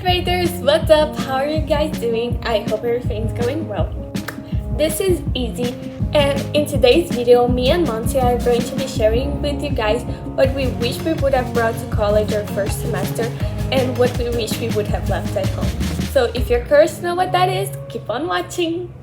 Raiders, what's up? How are you guys doing? I hope everything's going well. This is Izzy, and in today's video, me and Mansi are going to be sharing with you guys what we wish we would have brought to college our first semester and what we wish we would have left at home. So if you're curious to know what that is, keep on watching.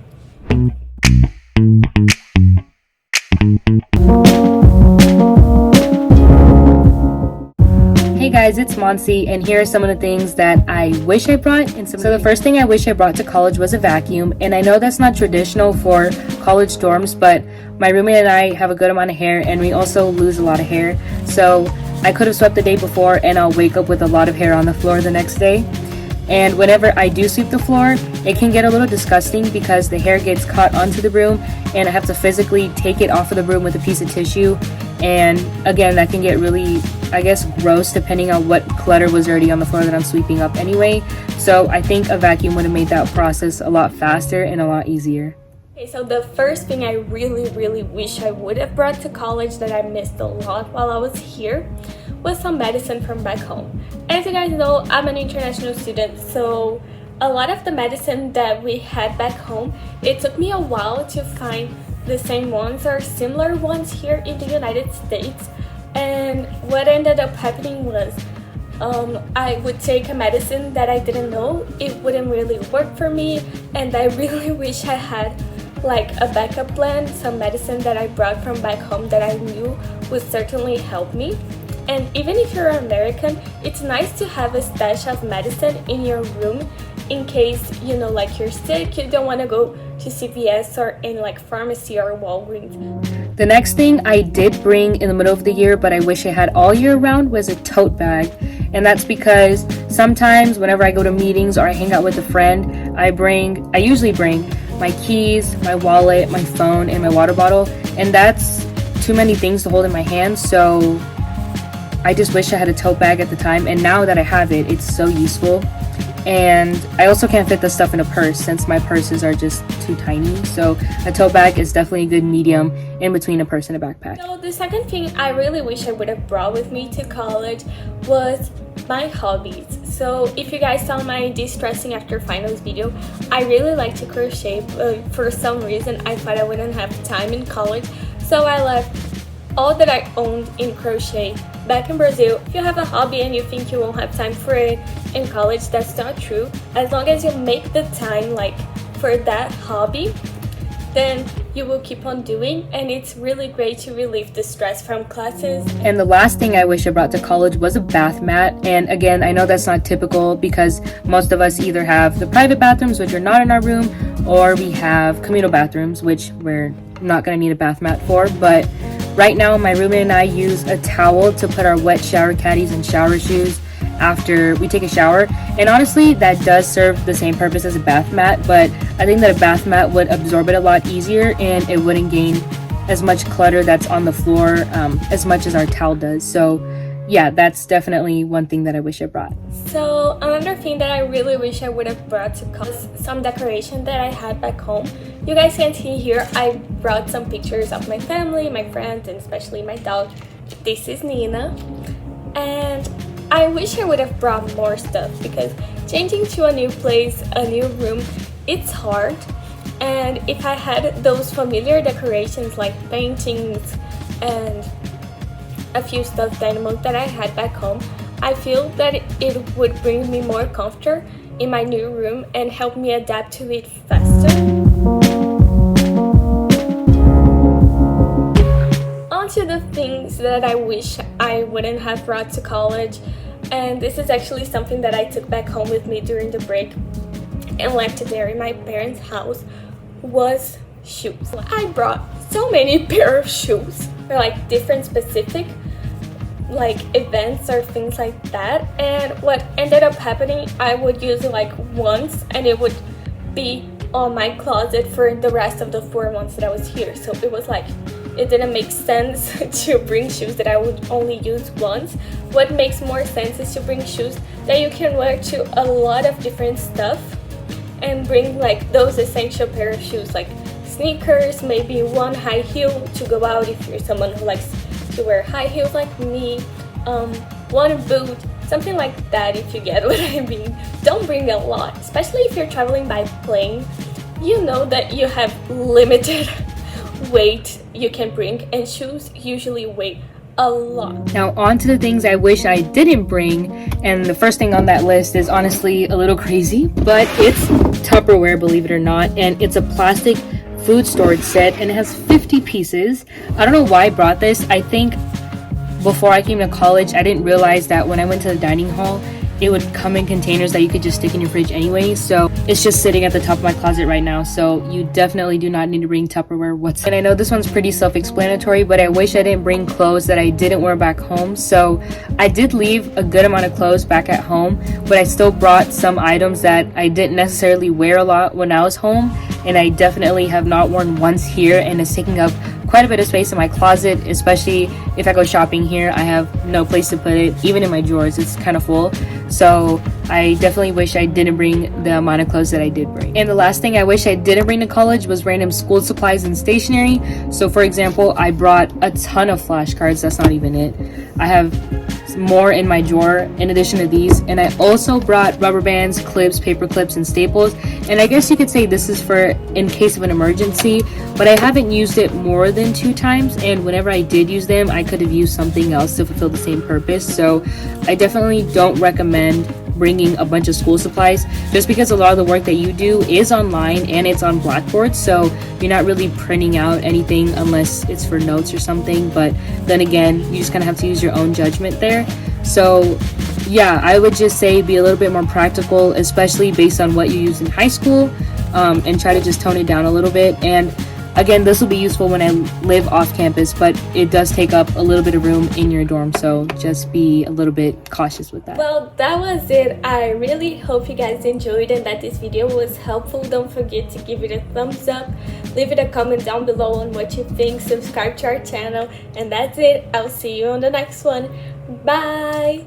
Hey guys, it's Mansi, and here are some of the things that I wish I brought. So the first thing I wish I brought to college was a vacuum, and I know that's not traditional for college dorms, but my roommate and I have a good amount of hair, and we also lose a lot of hair. So I could have swept the day before, and I'll wake up with a lot of hair on the floor the next day. And whenever I do sweep the floor, it can get a little disgusting because the hair gets caught onto the broom, and I have to physically take it off of the broom with a piece of tissue. And again, that can get really, I guess, gross depending on what clutter was already on the floor that I'm sweeping up anyway. So I think a vacuum would have made that process a lot faster and a lot easier. Okay, so the first thing I really wish I would have brought to college that I missed a lot while I was here was some medicine from back home. As you guys know, I'm an international student, so a lot of the medicine that we had back home, it took me a while to find the same ones or similar ones here in the United States. And what ended up happening was I would take a medicine that I didn't know it wouldn't really work for me, and I really wish I had like a backup plan, some medicine that I brought from back home that I knew would certainly help me. And even if you're American, it's nice to have a stash of medicine in your room in case, you know, like you're sick, you don't want to go to CVS or in like pharmacy or Walgreens. The next thing I did bring in the middle of the year, but I wish I had all year round, was a tote bag. And that's because sometimes whenever I go to meetings or I hang out with a friend, I usually bring my keys, my wallet, my phone, and my water bottle. And that's too many things to hold in my hand. So I just wish I had a tote bag at the time. And now that I have it, it's so useful. And I also can't fit the stuff in a purse since my purses are just too tiny. So a tote bag is definitely a good medium in between a purse and a backpack. So the second thing I really wish I would have brought with me to college was my hobbies. So if you guys saw my de-stressing after finals video, I really like to crochet. For some reason I thought I wouldn't have time in college, so I left all that I owned in crochet back in Brazil. If you have a hobby and you think you won't have time for it in college, that's not true. As long as you make the time like for that hobby, then you will keep on doing, and it's really great to relieve the stress from classes. And the last thing I wish I brought to college was a bath mat. And again, I know that's not typical because most of us either have the private bathrooms, which are not in our room, or we have communal bathrooms, which we're not going to need a bath mat for. But right now, my roommate and I use a towel to put our wet shower caddies and shower shoes after we take a shower. And honestly, that does serve the same purpose as a bath mat, but I think that a bath mat would absorb it a lot easier and it wouldn't gain as much clutter that's on the floor as much as our towel does. So yeah, that's definitely one thing that I wish I brought. So another thing that I really wish I would have brought to college was some decoration that I had back home. You guys can see here, I brought some pictures of my family, my friends, and especially my dog. This is Nina. And I wish I would have brought more stuff because changing to a new place, a new room, it's hard. And if I had those familiar decorations like paintings and a few stuffed animals that I had back home, I feel that it would bring me more comfort in my new room and help me adapt to it faster. On to the things that I wish I wouldn't have brought to college, and this is actually something that I took back home with me during the break and left it there in my parents' house, was shoes. I brought so many pair of shoes for like different specific like events or things like that, and what ended up happening, I would use it like once and it would be on my closet for the rest of the 4 months that I was here. So it was like, it didn't make sense to bring shoes that I would only use once. What makes more sense is to bring shoes that you can wear to a lot of different stuff, and bring like those essential pair of shoes like sneakers, maybe one high heel to go out if you're someone who likes to wear high heels like me, one boot something like that, if you get what I mean. Don't bring a lot, especially if you're traveling by plane. You know that you have limited weight you can bring, and shoes usually weigh a lot. Now on to the things I wish I didn't bring, and the first thing on that list is honestly a little crazy, but it's Tupperware, believe it or not, and it's a plastic food storage set, and it has 50 pieces. I don't know why I brought this. I think before I came to college, I didn't realize that when I went to the dining hall, it would come in containers that you could just stick in your fridge anyway. So it's just sitting at the top of my closet right now. So you definitely do not need to bring Tupperware whatsoever. And I know this one's pretty self-explanatory, but I wish I didn't bring clothes that I didn't wear back home. So I did leave a good amount of clothes back at home, but I still brought some items that I didn't necessarily wear a lot when I was home, and I definitely have not worn once here, and it's taking up quite a bit of space in my closet, especially if I go shopping here. I have no place to put it. Even in my drawers, it's kind of full. So I definitely wish I didn't bring the amount of clothes that I did bring. And the last thing I wish I didn't bring to college was random school supplies and stationery. So for example, I brought a ton of flashcards. That's not even it. I have more in my drawer in addition to these, and I also brought rubber bands, clips, paper clips, and staples. And I guess you could say this is for in case of an emergency, but I haven't used it more than 2 times, and whenever I did use them, I could have used something else to fulfill the same purpose. So I definitely don't recommend bringing a bunch of school supplies, just because a lot of the work that you do is online and it's on Blackboard, so you're not really printing out anything unless it's for notes or something. But then again, you just kind of have to use your own judgment there. So yeah, I would just say be a little bit more practical, especially based on what you use in high school, and try to just tone it down a little bit. And again, this will be useful when I live off campus, but it does take up a little bit of room in your dorm, so just be a little bit cautious with that. Well, that was it. I really hope you guys enjoyed and that this video was helpful. Don't forget to give it a thumbs up, leave it a comment down below on what you think, subscribe to our channel, and that's it. I'll see you on the next one. Bye!